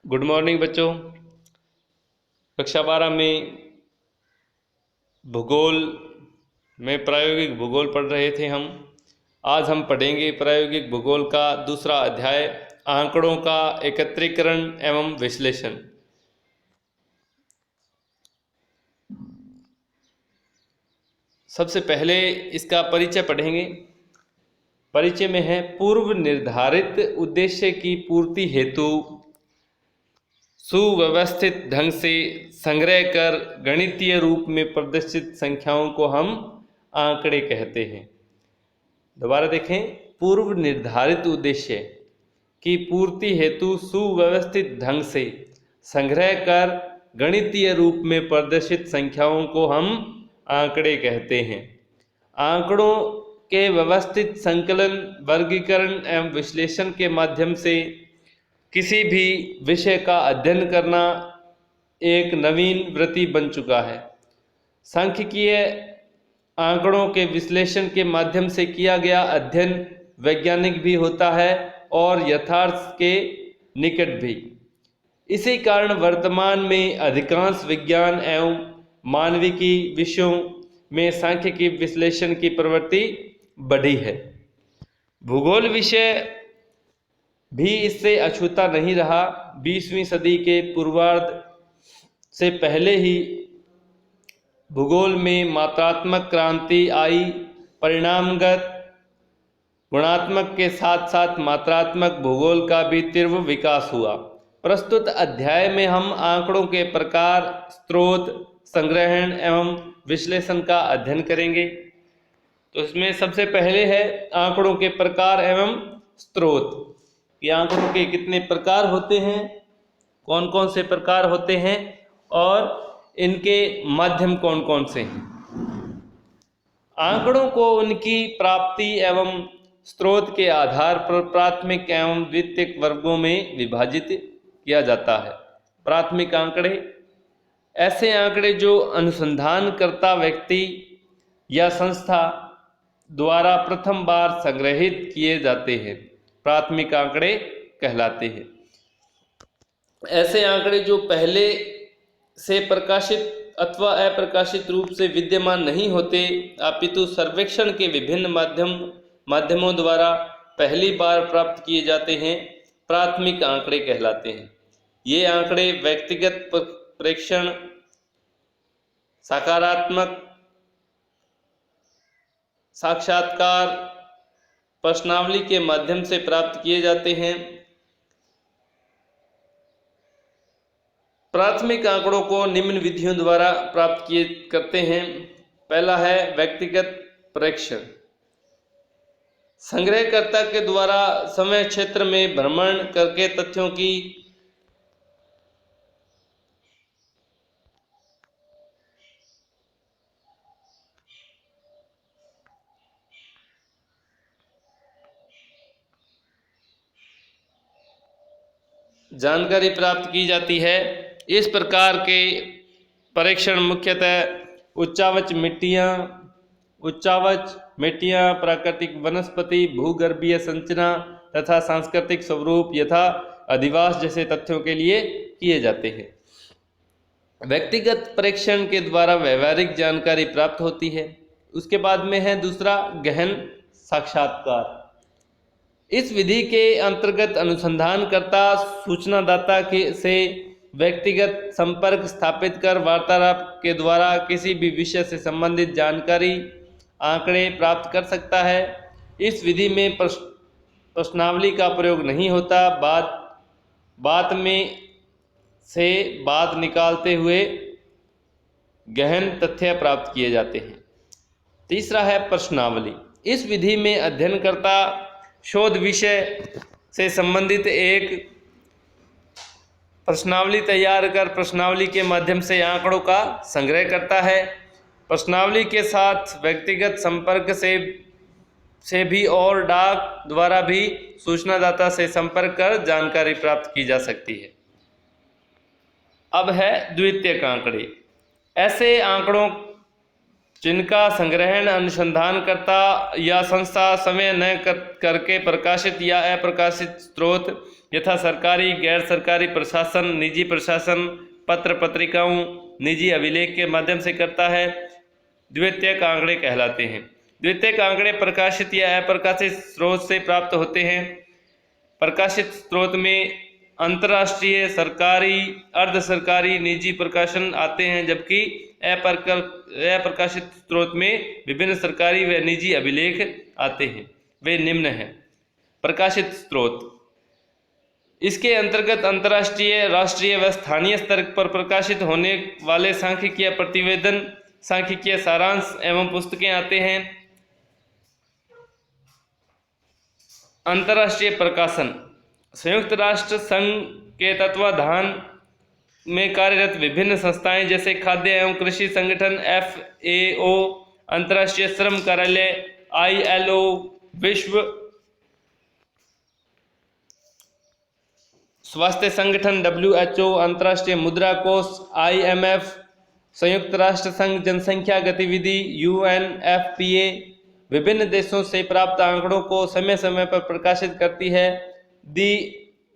Good morning बच्चों। कक्षा 12 में भूगोल में प्रायोगिक भूगोल पढ़ रहे थे हम। आज हम पढ़ेंगे प्रायोगिक भूगोल का दूसरा अध्याय, आंकड़ों का एकत्रीकरण एवं विश्लेषण। सबसे पहले इसका परिचय पढ़ेंगे। परिचय में है, पूर्व निर्धारित उद्देश्य की पूर्ति हेतु सुव्यवस्थित ढंग से संग्रह कर गणितीय रूप में प्रदर्शित संख्याओं को हम आंकड़े कहते हैं। दोबारा देखें, पूर्व निर्धारित उद्देश्य की पूर्ति हेतु सुव्यवस्थित ढंग से संग्रह कर गणितीय रूप में प्रदर्शित संख्याओं को हम आंकड़े कहते हैं। आंकड़ों के व्यवस्थित संकलन, वर्गीकरण एवं विश्लेषण के माध्यम से किसी भी विषय का अध्ययन करना एक नवीन वृत्ति बन चुका है। सांख्यिकीय आंकड़ों के विश्लेषण के माध्यम से किया गया अध्ययन वैज्ञानिक भी होता है और यथार्थ के निकट भी। इसी कारण वर्तमान में अधिकांश विज्ञान एवं मानविकी विषयों में सांख्यिकी विश्लेषण की प्रवृत्ति बढ़ी है। भूगोल विषय भी इससे अछूता नहीं रहा। 20वीं सदी के पूर्वार्ध से पहले ही भूगोल में मात्रात्मक क्रांति आई। परिणामगत गुणात्मक के साथ साथ मात्रात्मक भूगोल का भी तीव्र विकास हुआ। प्रस्तुत अध्याय में हम आंकड़ों के प्रकार, स्रोत, संग्रहण एवं विश्लेषण का अध्ययन करेंगे। तो इसमें सबसे पहले है आंकड़ों के प्रकार एवं स्रोत। ये आंकड़ों के कितने प्रकार होते हैं, कौन कौन से प्रकार होते हैं और इनके माध्यम कौन कौन से हैं। आंकड़ों को उनकी प्राप्ति एवं स्रोत के आधार पर प्राथमिक एवं द्वितीयक वर्गों में विभाजित किया जाता है। प्राथमिक आंकड़े ऐसे आंकड़े जो अनुसंधानकर्ता व्यक्ति या संस्था द्वारा प्रथम बार संग्रहित किए जाते हैं, प्राथमिक आंकड़े कहलाते हैं। ऐसे आंकड़े जो पहले से प्रकाशित अथवा अप्रकाशित रूप से विद्यमान नहीं होते, अपितु सर्वेक्षण के विभिन्न माध्यमों द्वारा पहली बार प्राप्त किए जाते हैं, प्राथमिक आंकड़े कहलाते हैं। ये आंकड़े व्यक्तिगत प्रेक्षण, सकारात्मक साक्षात्कार, प्रश्नावली के माध्यम से प्राप्त किए जाते हैं। प्राथमिक आंकड़ों को निम्न विधियों द्वारा प्राप्त किए करते हैं। पहला है व्यक्तिगत प्रेक्षण। संग्रहकर्ता के द्वारा समय क्षेत्र में भ्रमण करके तथ्यों की जानकारी प्राप्त की जाती है। इस प्रकार के परीक्षण मुख्यतः उच्चावच मिट्टियाँ, प्राकृतिक वनस्पति, भूगर्भीय संरचना तथा सांस्कृतिक स्वरूप यथा अधिवास जैसे तथ्यों के लिए किए जाते हैं। व्यक्तिगत परीक्षण के द्वारा व्यवहारिक जानकारी प्राप्त होती है। उसके बाद में है दूसरा, गहन साक्षात्कार। इस विधि के अंतर्गत अनुसंधानकर्ता सूचनादाता से व्यक्तिगत संपर्क स्थापित कर वार्तालाप के द्वारा किसी भी विषय से संबंधित जानकारी, आंकड़े प्राप्त कर सकता है। इस विधि में प्रश्नावली का प्रयोग नहीं होता। बात में से बात निकालते हुए गहन तथ्य प्राप्त किए जाते हैं। तीसरा है प्रश्नावली। इस विधि में अध्ययनकर्ता शोध विषय से संबंधित एक प्रश्नावली तैयार कर प्रश्नावली के माध्यम से आंकड़ों का संग्रह करता है। प्रश्नावली के साथ व्यक्तिगत संपर्क से भी और डाक द्वारा भी सूचनादाता से संपर्क कर जानकारी प्राप्त की जा सकती है। अब है द्वितीयक आंकड़े। ऐसे आंकड़ों जिनका संग्रहण अनुसंधानकर्ता या संस्था समय न करके प्रकाशित या अप्रकाशित स्रोत यथा सरकारी, गैर सरकारी प्रशासन, निजी प्रशासन, पत्र पत्रिकाओं, निजी अभिलेख के माध्यम से करता है। द्वितीयक आंकड़े कहलाते हैं। द्वितीयक आंकड़े प्रकाशित या अप्रकाशित स्रोत से प्राप्त होते हैं। प्रकाशित स्रोत में अंतर्राष्ट्रीय, सरकारी, अर्ध सरकारी, निजी प्रकाशन आते हैं, जबकि अप्रकाशित स्रोत में विभिन्न सरकारी व निजी अभिलेख आते हैं। वे निम्न हैं। प्रकाशित स्रोत, इसके अंतर्गत अंतर्राष्ट्रीय, राष्ट्रीय व स्थानीय स्तर पर प्रकाशित होने वाले सांख्यिकीय प्रतिवेदन, सांख्यिकीय सारांश एवं पुस्तकें आते हैं। अंतर्राष्ट्रीय प्रकाशन, संयुक्त राष्ट्र संघ के तत्वाधान में कार्यरत विभिन्न संस्थाएं जैसे खाद्य एवं कृषि संगठन FAO, अंतर्राष्ट्रीय श्रम कार्यालय ILO, विश्व स्वास्थ्य संगठन WHO, अंतर्राष्ट्रीय मुद्रा कोष IMF, संयुक्त राष्ट्र संघ जनसंख्या गतिविधि UNFPA विभिन्न देशों से प्राप्त आंकड़ों को समय समय पर प्रकाशित करती है। दी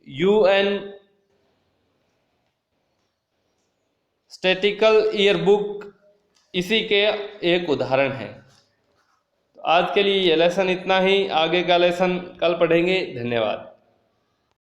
UN स्टैटिस्टिकल ईयरबुक इसी के एक उदाहरण है। आज के लिए यह लेसन इतना ही, आगे का लेसन कल पढ़ेंगे। धन्यवाद।